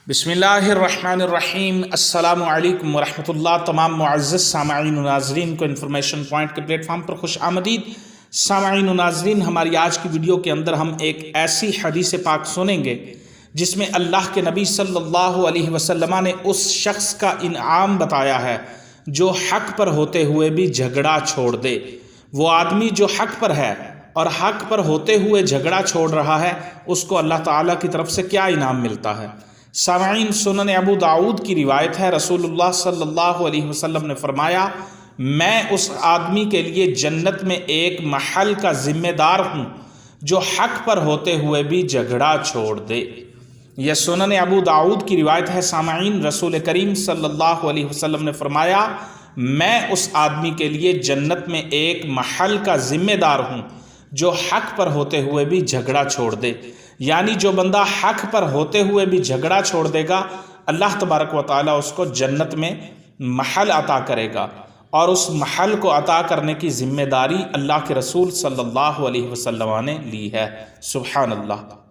بسم اللہ الرحمن الرحیم۔ السلام علیکم ورحمۃ اللہ۔ تمام معزز سامعین و ناظرین کو انفارمیشن پوائنٹ کے پلیٹ فارم پر خوش آمدید۔ سامعین و ناظرین، ہماری آج کی ویڈیو کے اندر ہم ایک ایسی حدیث پاک سنیں گے جس میں اللہ کے نبی صلی اللہ علیہ وسلم نے اس شخص کا انعام بتایا ہے جو حق پر ہوتے ہوئے بھی جھگڑا چھوڑ دے۔ وہ آدمی جو حق پر ہے اور حق پر ہوتے ہوئے جھگڑا چھوڑ رہا ہے، اس کو اللہ تعالیٰ کی طرف سے کیا انعام ملتا ہے۔ سامعین، سنن ابو داؤد کی روایت ہے، رسول اللہ صلی اللہ علیہ وسلم نے فرمایا، میں اس آدمی کے لیے جنت میں ایک محل کا ذمہ دار ہوں جو حق پر ہوتے ہوئے بھی جھگڑا چھوڑ دے۔ یہ سنن ابو داؤد کی روایت ہے۔ سامعین، رسول کریم صلی اللہ علیہ وسلم نے فرمایا، میں اس آدمی کے لیے جنت میں ایک محل کا ذمہ دار ہوں جو حق پر ہوتے ہوئے بھی جھگڑا چھوڑ دے۔ یعنی جو بندہ حق پر ہوتے ہوئے بھی جھگڑا چھوڑ دے گا، اللہ تبارک و تعالیٰ اس کو جنت میں محل عطا کرے گا، اور اس محل کو عطا کرنے کی ذمہ داری اللہ کے رسول صلی اللہ علیہ وسلم نے لی ہے۔ سبحان اللہ۔